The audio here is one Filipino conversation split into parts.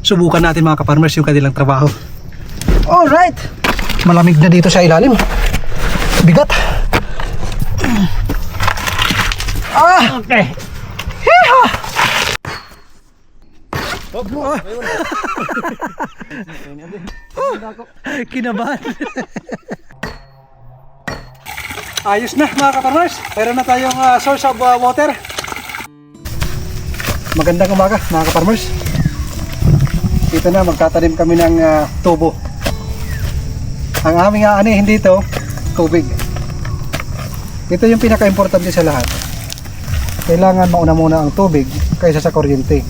Subukan natin mga ka-farmers yung kanilang trabaho. Alright! Malamig na dito sa ilalim. Bigat. Okay. Hiha! Kinabahan. Ayos na mga ka-farmers. Meron na tayong source of water. Magandang umaga mga ka-farmers. Dito na magtatanim kami ng tubo. Ang aming aanihin dito, tubig. Ito yung pinaka-importante sa lahat. Kailangan mauna muna ang tubig kaysa sa kuryente.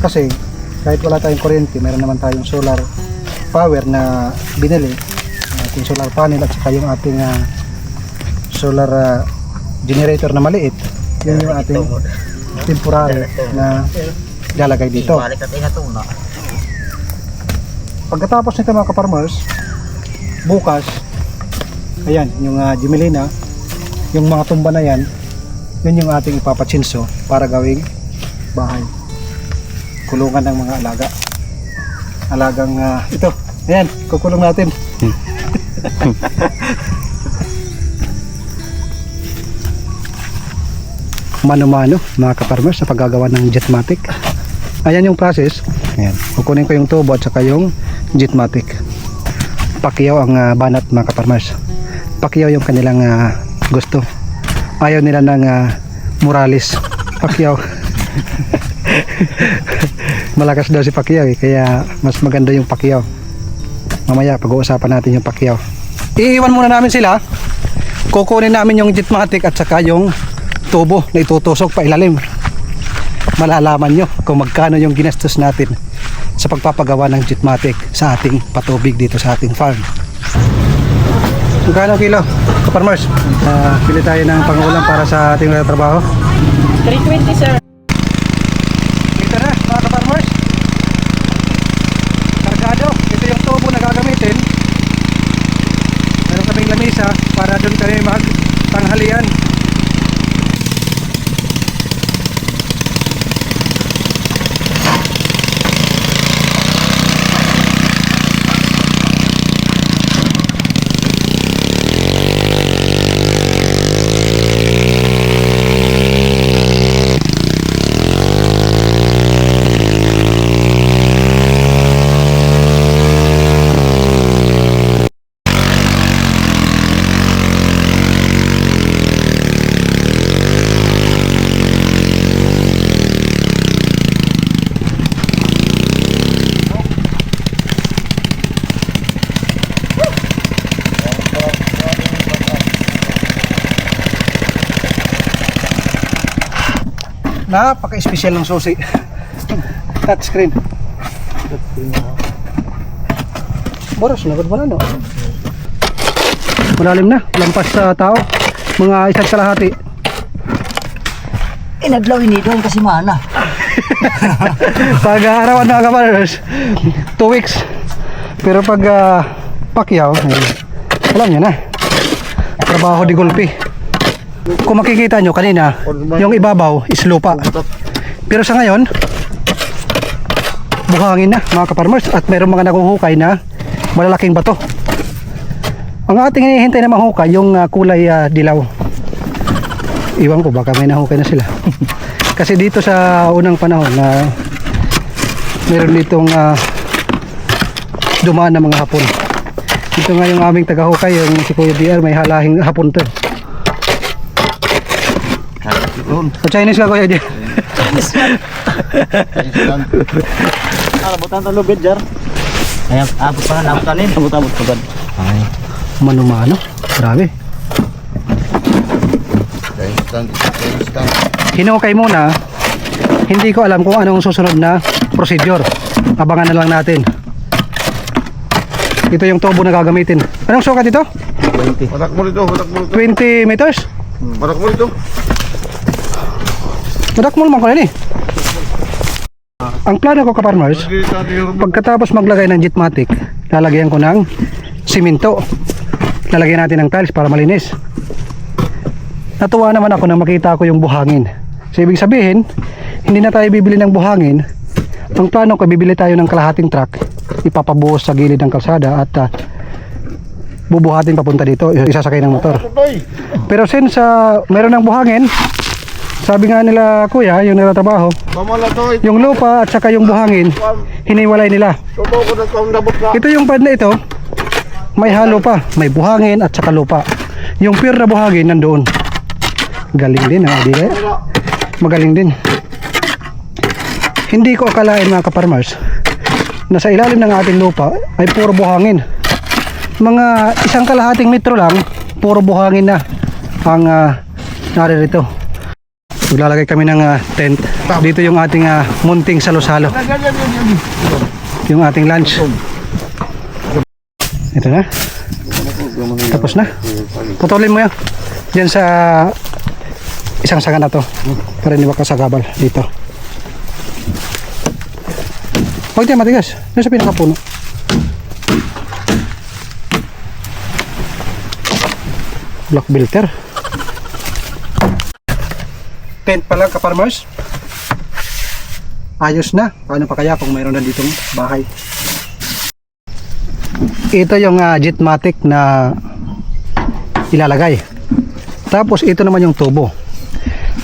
Kasi kahit wala tayong kuryente, meron naman tayong solar power na binili. Ating solar panel at saka yung ating solar generator na maliit. Yan yung ating temporary na lalagay dito. Pagkatapos nito mga ka-farmers, bukas, ayan, yung Gemelina, yung mga tumba na yan, yun yung ating ipapatsinso para gawing bahay. Kulungan ng mga alaga. Alagang ito, ayan, kukulong natin. Mano-mano mga ka-farmers sa paggagawa ng Jetmatic. Ayan yung process. Ayan, kukunin ko yung tubo at saka yung Jetmatic. Pakiyaw ang banat mga ka-farmers. Pakiyaw yung kanilang gusto. Ayaw nila ng Morales. Pakiyaw. Malakas daw si Pakiyaw kaya mas maganda yung Pakiyaw. Mamaya pag-uusapan natin yung Pakiyaw. Iiwan muna namin sila. Kukunin namin yung Jetmatic at saka yung tubo na itutusok pa ilalim. Malalaman nyo kung magkano yung ginastos natin sa pagpapagawa ng Jetmatic sa ating patubig dito sa ating farm. Magkano kilo, ka-farmers? Pili tayo ng pangulam para sa ating trabaho. 320 sir. Ito na mga ka-farmers. Kargado. Ito yung tubo na gagamitin. Meron kaming lamisa para doon kami magtanghalian. Napaka-espesyal ng susi. Touchscreen. Boros, nagod mo na no? Malalim na, lampas sa tao. Mga isang kalahati. Inadlaw ini doon kasi mana. Pag arawan na ka-farmers, 2 weeks. Pero pag Pakiyaw, alam nyo na. Trabaho di gulpi. Kung makikita nyo kanina, yung ibabaw is lupa. Pero sa ngayon, buhangin na mga ka-farmers at mayroong mga nakuhukay na malalaking bato. Ang ating hinihintay na mahukay yung kulay dilaw. Iwan ko baka may nahukay na sila. Kasi dito sa unang panahon na meron ditong dumaan na mga hapon. Ito nga yung aming tagahukay, yung si Kuya DR, may halahing hapon to. Sa Chinese ka Kuya DR. Butan talo bedjar. Ayan, abot pa na abot tanin, abot pa. Ay. Mano-mano, grabe. Hinukay muna. Hindi ko alam kung anong susunod na procedure. Abangan na lang natin. Ito yung tubo na gagamitin. Anong sukat ito? 20. Watak mo dito, watak mo dito. 20 meters? Watak mo dito. Wadak mo naman ko yan eh. Ang plano ko ka-farmers, pagkatapos maglagay ng Jetmatic, lalagyan ko ng simento. Lalagyan natin ng tiles para malinis. Natuwa naman ako nang makita ko yung buhangin. So ibig sabihin, hindi na tayo bibili ng buhangin Ang plano ko, bibili tayo ng kalahating truck, ipapabuhos sa gilid ng kalsada at bubuhatin papunta dito, isasakay ng motor. Pero since meron ng buhangin, sabi nga nila kuya, yung natatrabaho, Mamala to. yung lupa at saka yung buhangin, hiniwalay nila. Totoo ko nagpangdabot na. Ito yung pad na ito, may halo pa, may buhangin at saka lupa. Yung pure na buhangin nandoon. Galing din ha, di kaya? Magaling din. Hindi ko akalain mga kaparmers na sa ilalim ng ating lupa ay puro buhangin. Mga 1 kalahating metro lang, puro buhangin na ang naririto. Maglalagay kami ng tent. Dito yung ating munting salo-salo. Yung ating lunch. Ito na. Tapos na. Putulin mo yan. Diyan sa isang sanga na to. Para hindi makasagabal dito. Huwag tayo matigas. Diyan sa pinakapuno. Block filter. Tent pa lang ka-farmers. Ayos na. Paano pa kaya kung mayroon na ditong bahay? Ito yung Jetmatic na ilalagay. Tapos ito naman yung tubo.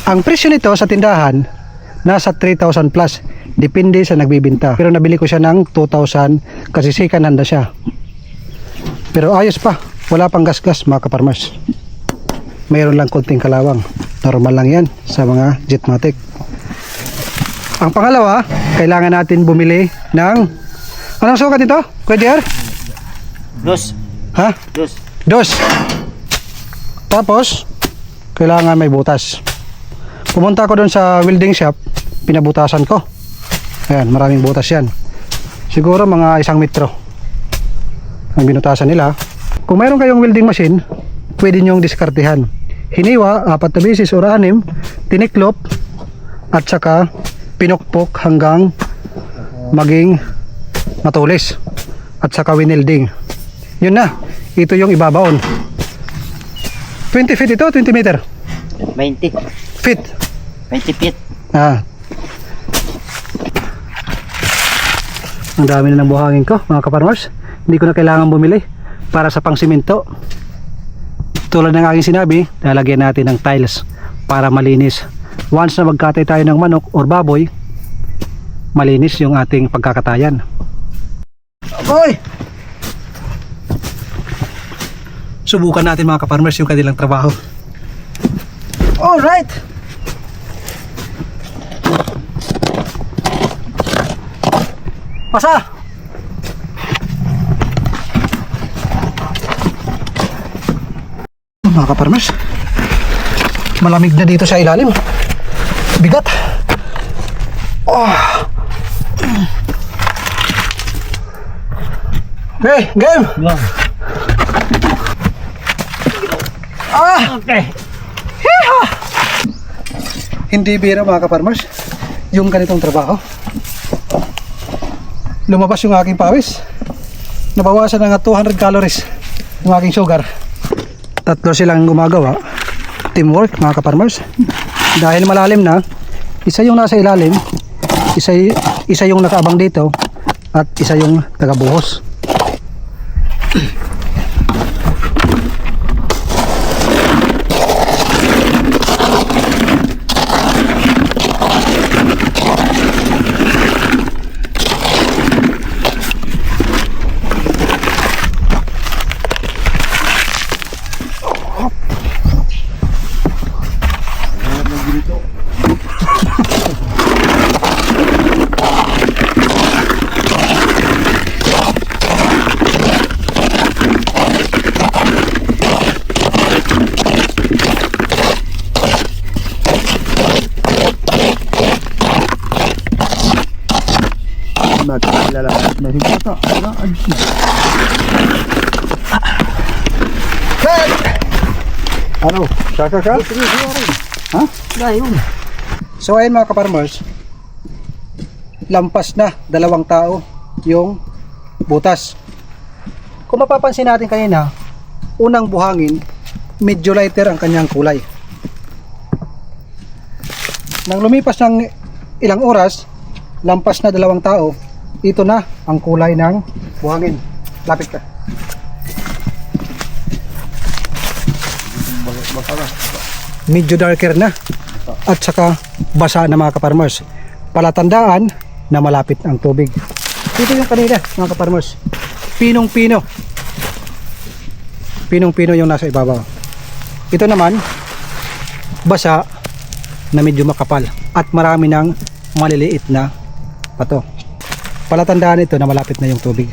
Ang presyo nito sa tindahan nasa 3,000 plus. Depende sa nagbibinta. Pero nabili ko siya ng 2,000 kasi second hand na siya. Pero ayos pa. Wala pang gas-gas mga kaparmers. Mayroon lang konting kalawang. Normal lang yan sa mga Jetmatic. Ang pangalawa, kailangan natin bumili ng anong sukat ito? Kuya JR? Dos. Ha? Dos. Dos. Tapos, kailangan may butas. Pumunta ako doon sa welding shop, pinabutasan ko. Ayan, maraming butas yan. Siguro mga 1 metro ang binutasan nila. Kung mayroon kayong welding machine, pwede nyong diskartehan. Hiniwa, 4 na beses o 6, tiniklop, at saka pinukpok hanggang maging matulis. At saka winelding. Yun na, ito yung ibabaon. 20 feet ito, 20 meter? 20. Feet. 20 feet. Ang dami na ng buhangin ko mga kaparmers. Hindi ko na kailangan bumili para sa pangsimento. Tulad ng aking sinabi, lalagyan natin ng tiles para malinis. Once na magkatay tayo ng manok or baboy, malinis yung ating pagkakatayan. Boy! Subukan natin mga kaparmers yung kanilang trabaho. Alright! Pasa! Mga kaparmers, malamig na dito sa ilalim. Bigat. Oh. Okay, game! Wow. Okay. Hiha! Hindi bira mga kaparmers yung ganitong trabaho. Lumabas yung aking pawis. Nabawasan na nga 200 calories yung aking sugar. 3 silang gumagawa. Teamwork mga kaparmers. Dahil malalim na, isa yung nasa ilalim, isa yung nakaabang dito, at isa yung tagabuhos. Ano? Saka ka? Ha? So ayun mga kaparmers, lampas na 2 tao yung butas. Kung mapapansin natin kanina, unang buhangin, medyo lighter ang kanyang kulay. Nang lumipas ng ilang oras, lampas na 2 tao, ito na ang kulay ng buhangin. Lapit ka. Medyo darker na at saka basa na mga kaparmers. Palatandaan na malapit ang tubig. Ito yung kanina mga kaparmers. Pinong-pino. Pinong-pino yung nasa ibabaw. Ito naman basa na medyo makapal at marami ng maliliit na pato. Palatandaan ito na malapit na yung tubig.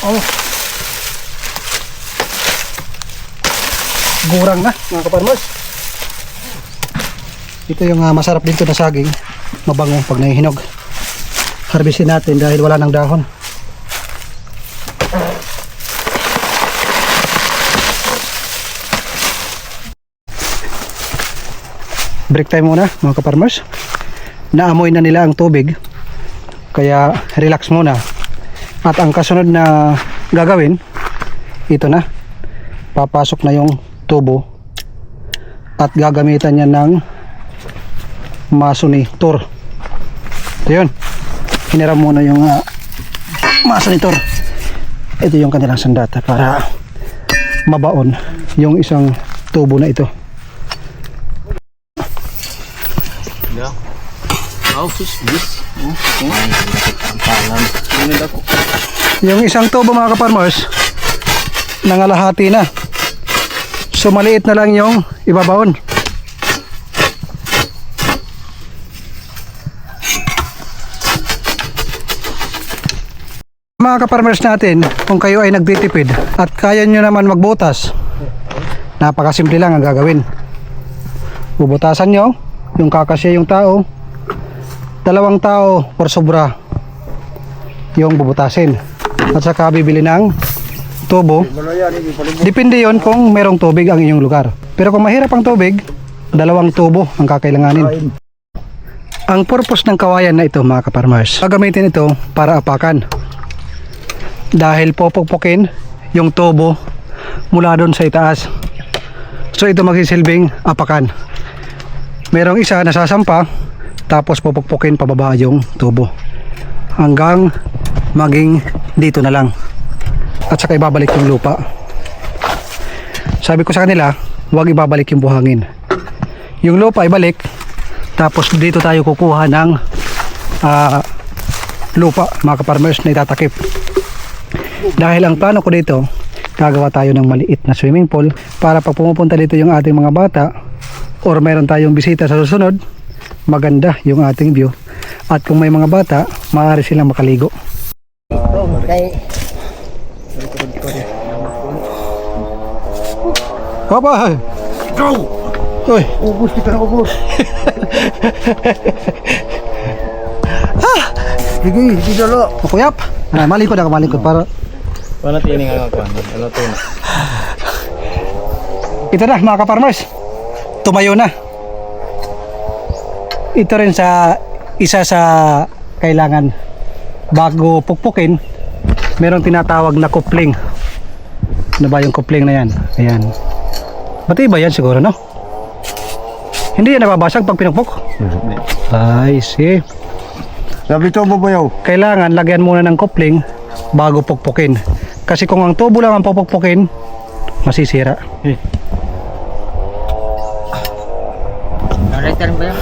Oh. Gurang na mga kaparmers. Ito yung masarap dito na saging, mabango pag nahihinog. Harvestin natin dahil wala ng dahon. Break time muna mga kaparmers. Naamoy na nila ang tubig, kaya relax muna. At ang kasunod na gagawin, ito na, papasok na yung tubo at gagamitan niya ng masonitor. Ito yun, hiniram muna yung masonitor. Ito yung kanilang sandata para mabaon yung isang tubo na ito. Yung isang tubo mga kaparmers nangalahati na, so maliit na lang yung ibabaon. Mga kaparmers natin, kung kayo ay nagtitipid at kaya nyo naman magbutas, napakasimple lang ang gagawin. Bubutasan nyo yung kakasya yung tao, 2 tao por sobra yung bubutasin, at saka bibili ng tubo. Depende yon kung merong tubig ang inyong lugar, pero kung mahirap ang tubig, 2 tubo ang kakailanganin. Ang purpose ng kawayan na ito mga kaparmers, gagamitin ito para apakan, dahil popokpokin yung tubo mula doon sa itaas. So ito magsisilbing apakan. Merong isa nasasampa, tapos popokpokin pababa yung tubo hanggang maging dito na lang, at saka ibabalik yung lupa. Sabi ko sa kanila, huwag ibabalik yung buhangin, yung lupa ibalik, tapos dito tayo kukuha ng lupa mga kaparmers na itatakip. Dahil ang plano ko dito, gagawa tayo ng maliit na swimming pool para pag pumupunta dito yung ating mga bata or meron tayong bisita sa susunod, maganda yung ating view, at kung may mga bata, maaari silang makaligo. Papa! Go! Uy! Ubus kita na ubus! Sige, hindi dalo! Makuyap! Malikod ako, malikod para... Wala tining ang akuan. Ano to na? Ito na mga kaparmers, tumayo na. Ito rin sa isa sa kailangan bago pukpukin, meron tinatawag na coupling. Ano ba yung coupling na yan? Ayan. Matibay yan siguro, no? Hindi yan nababasag pag pinukpok? Ay, see. Sabi tubo ba yaw? Kailangan lagyan muna ng coupling bago pukpukin. Kasi kung ang tubo lang ang pupukpukin, masisira. Return ba yan?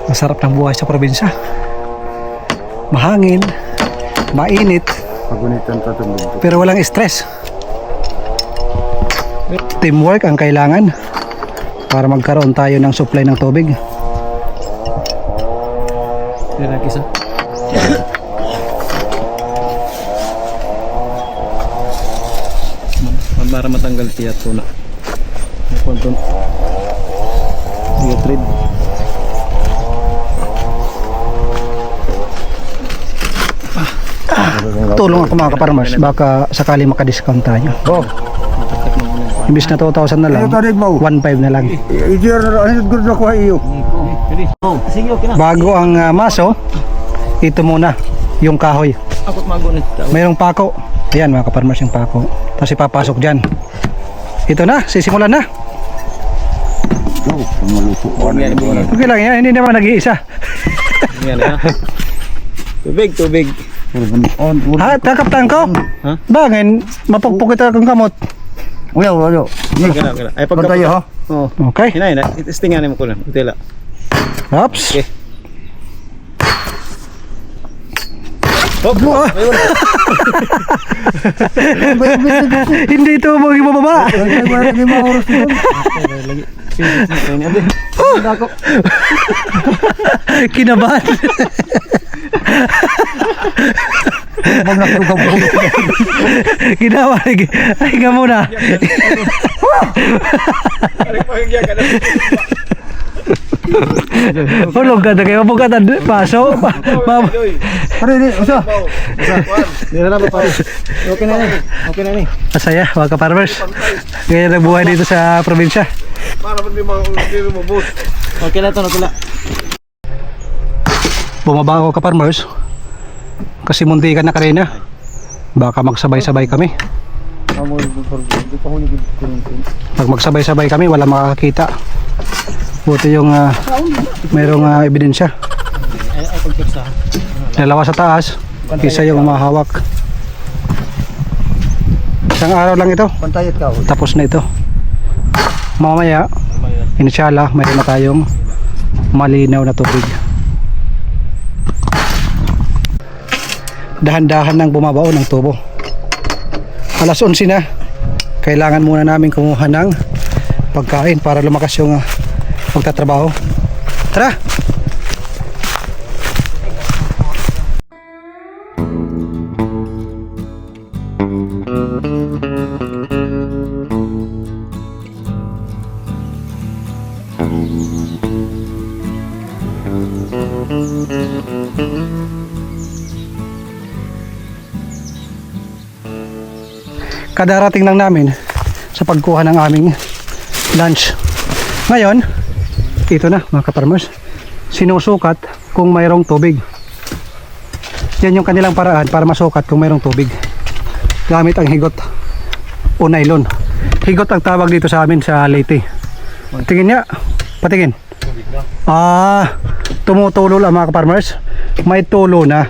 Masarap ng buhay sa probinsya. Mahangin, mainit, Pagunitan pa tumbo. pero walang stress. Teamwork ang kailangan para magkaroon tayo ng supply ng tubig. Tira kisa. Para matanggal tiyat ko na. Konton. Sige, trade. Tulong ako mga kaparmers, baka sakali makadiscount tayo. Oh, Imbis na 2,000 na lang, ayo tarik mo. 1,500 na lang. Idiyor ano gud na ko iyo. Oh, sige, okay na. Bago ang maso, ito muna yung kahoy. Ako magunit. Mayroong pako, Ayan mga kaparmers yung pako. Tapos ipapasok dyan. Ito na, sisimulan na. Oo, maluto. Okay lang yan, hindi naman nag-iisa. Yan ha. Tubig. Ha, kakaptan ko? Ha? Bangin, mapugpug kita kang kamot. Uyaw. Gana. Ay Pantay ha? Oo. Okay. Hinay na. Istingan mo ko lang. Utila. Oops. Okay. Oh, Hindi ito mo ibababa. Hindi mo oras dito. Kinabahan. Pag nakatugaw ko. Kinabahan. Ay, nga muna. Hulog ka na kayo. Buka na paso. Pare, usa. Okay na ni. Masaya, mga ka-farmers. Kaya nagbuhay dito sa probinsya. Okay na to. Bumaba ako ka-farmers. Kasi muntikan na kanina. Baka magsabay-sabay kami. Pag magsabay-sabay kami, wala makakakita. Buti yung mayroong ebidensya. Dalawa sa taas, isa yung umahawak. Isang araw lang ito, Pantayat ka. tapos na ito. Mamaya, inshallah, mayroon na tayong malinaw na tubig. Dahan-dahan nang bumabao ng tubo. Alas 11 na. Kailangan muna namin kumuha ng pagkain para lumakas yung pagtatrabaho. Tara! Kadarating lang namin sa pagkuha ng aming lunch. Ngayon, ito na mga kaparmers, sinusukat kung mayroong tubig. Yan yung kanilang paraan para masukat kung mayroong tubig gamit ang higot o nylon. Higot ang tawag dito sa amin sa Leyte. Tingin niya, patingin. Tumutulo lang mga kaparmers. May tulo na.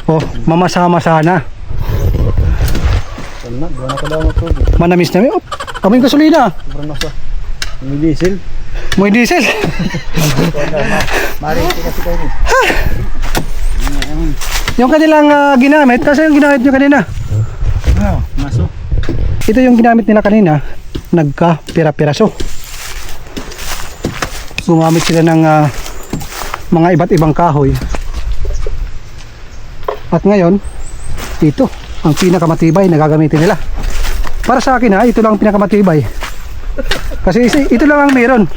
Oh, mamasa-masa na. Manamis na. Oh, kaming gasolina. May diesel. May diesel. Yung kanilang ginamit, kasi yung ginamit nyo kanina. Maso. Ito yung ginamit nila kanina, nagka-pira-piraso. Sumamit sila ng mga iba't ibang kahoy. At ngayon, ito ang pinakamatibay na gagamitin nila. Para sa akin ito lang ang pinakamatibay. Kasi ito lang ang meron.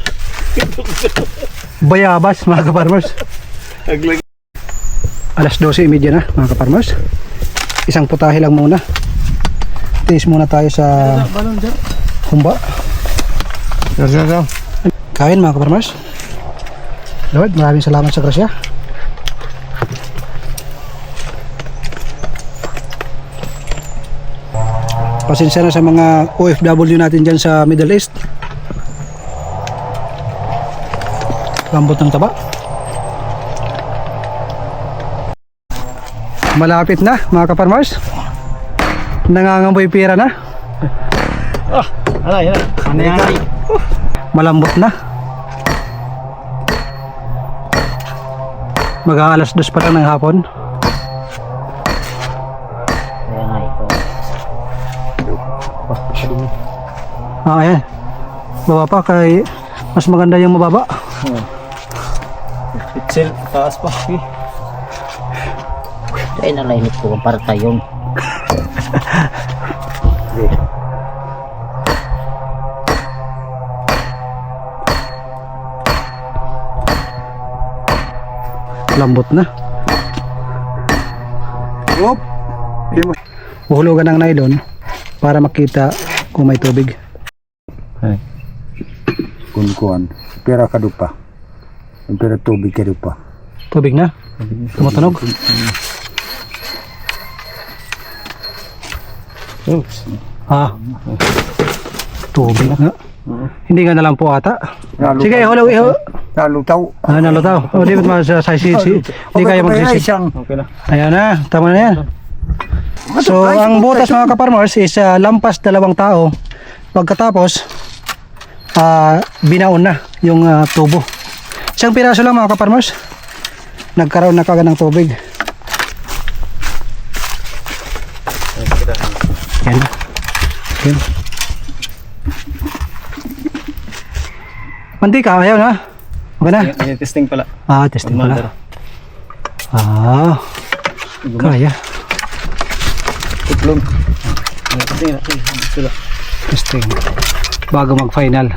Bayabas mga ka-farmers. Alas 12:30 na mga ka-farmers. Isang putahe lang muna. Tiis muna tayo sa humba. Kain mga ka-farmers. Lord, maraming salamat sa grasya. Pasensya na sa mga OFW natin dyan sa Middle East. Lambot ng taba. Malapit na mga ka-farmers. Nangangamoy pira na. Alay. Malambot na. Mag-aalas 2 pa lang ng hapon. Ayan. Baba pa kay mas maganda yung mababa. Pixel, taas pa. Ay, nalainit ko para tayong. Lambot na. Op. Uhulugan ng nylon para makita kung may tubig. Kuan. Pera kadupa. Ang pera tubig kadupa. Tubig na? Tumutunog? Oops. Ha? Tubig nga. Hindi nga na lang po ata. Nalutaw. Sige, hulaw iho. Nalutaw. Nalutaw. O, di ba hindi kaya magsisi. Okay na. Ayan na, tama na yan. So, ang butas mga kaparmers is lampas 2 tao. Pagkatapos, binaon na yung tubo. Isang piraso lang mga kaparmers. Nagkaroon na kagad ng tubig. Yan. Yan. Mantika, ayaw na. Okay na. Ayan, testing pala. Testing pala. Kaya. Tiplong. Testing na. Sila. Testing. Bago mag-final.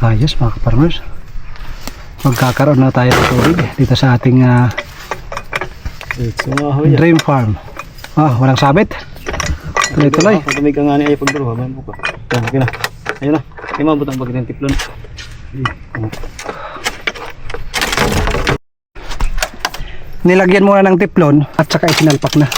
Ayos mga kaparmers. Magkakaroon na tayo ng tubig dito sa ating dream farm. Walang sabit. Tuloy-tuloy. Pagkamig ka nga niya ay pagduro. Okay na. Ayun na. Ay mabot ang bagay ng tiplon. Nilagyan muna ng tiplon at saka isinalpak na.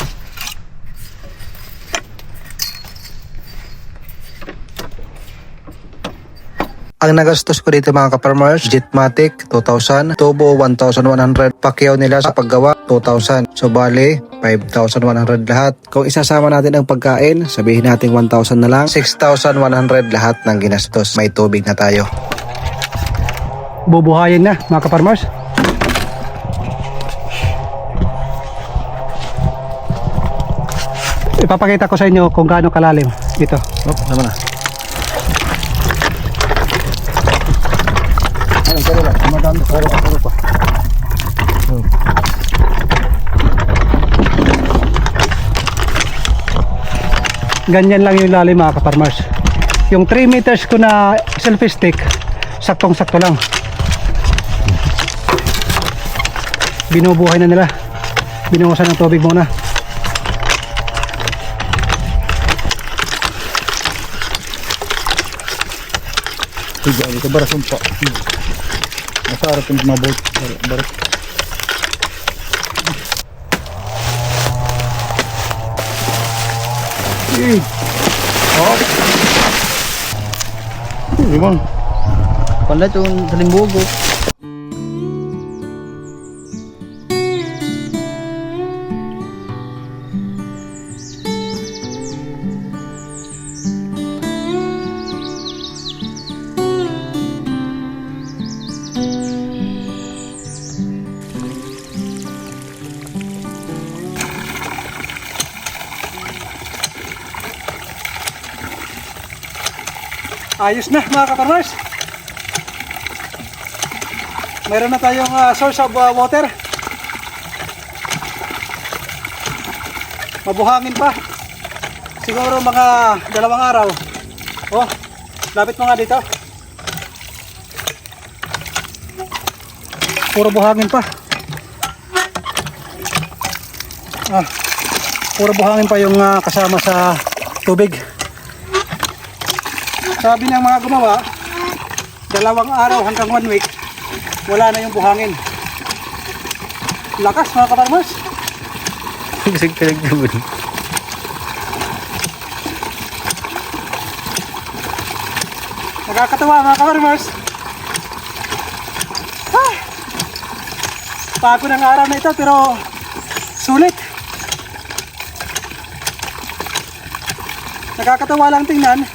Ang nagastos ko dito mga kaparmers, Jetmatic 2,000, Turbo 1,100, Pacquiao nila sa paggawa 2,000. So bali 5,100 lahat. Kung isasama natin ang pagkain, sabihin natin 1,000 na lang, 6,100 lahat ng ginastos. May tubig na tayo. Bubuhayin na mga kaparmers. Ipapakita ko sa inyo kung gaano kalalim ito. Sama na. Ganyan lang yung lalim mga kaparmers. Yung 3 meters ko na selfie stick, saktong-sakto lang. Binubuhay na nila. Binuhusan ng tubig muna. Tiga, ito barasong pa. Masarap yung mabot. Barat. Limang. Pala itong talimbugo. Ayos na mga kaparmers. Meron na tayong source of water. Mabuhangin pa. Siguro mga 2 araw. Lapit mga dito. Puro buhangin pa. Puro buhangin pa yung kasama sa tubig. Sabi ng mga gumawa, 2 araw hanggang 1 week, wala na yung buhangin. Lakas mga kaparmers. Bisig pinagdabon. Nakakatawa mga kaparmers. Pagod ng araw na ito pero sulit. Nakakatawa lang tingnan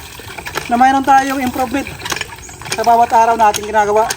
na mayroon tayong improvement sa bawat araw natin ginagawa.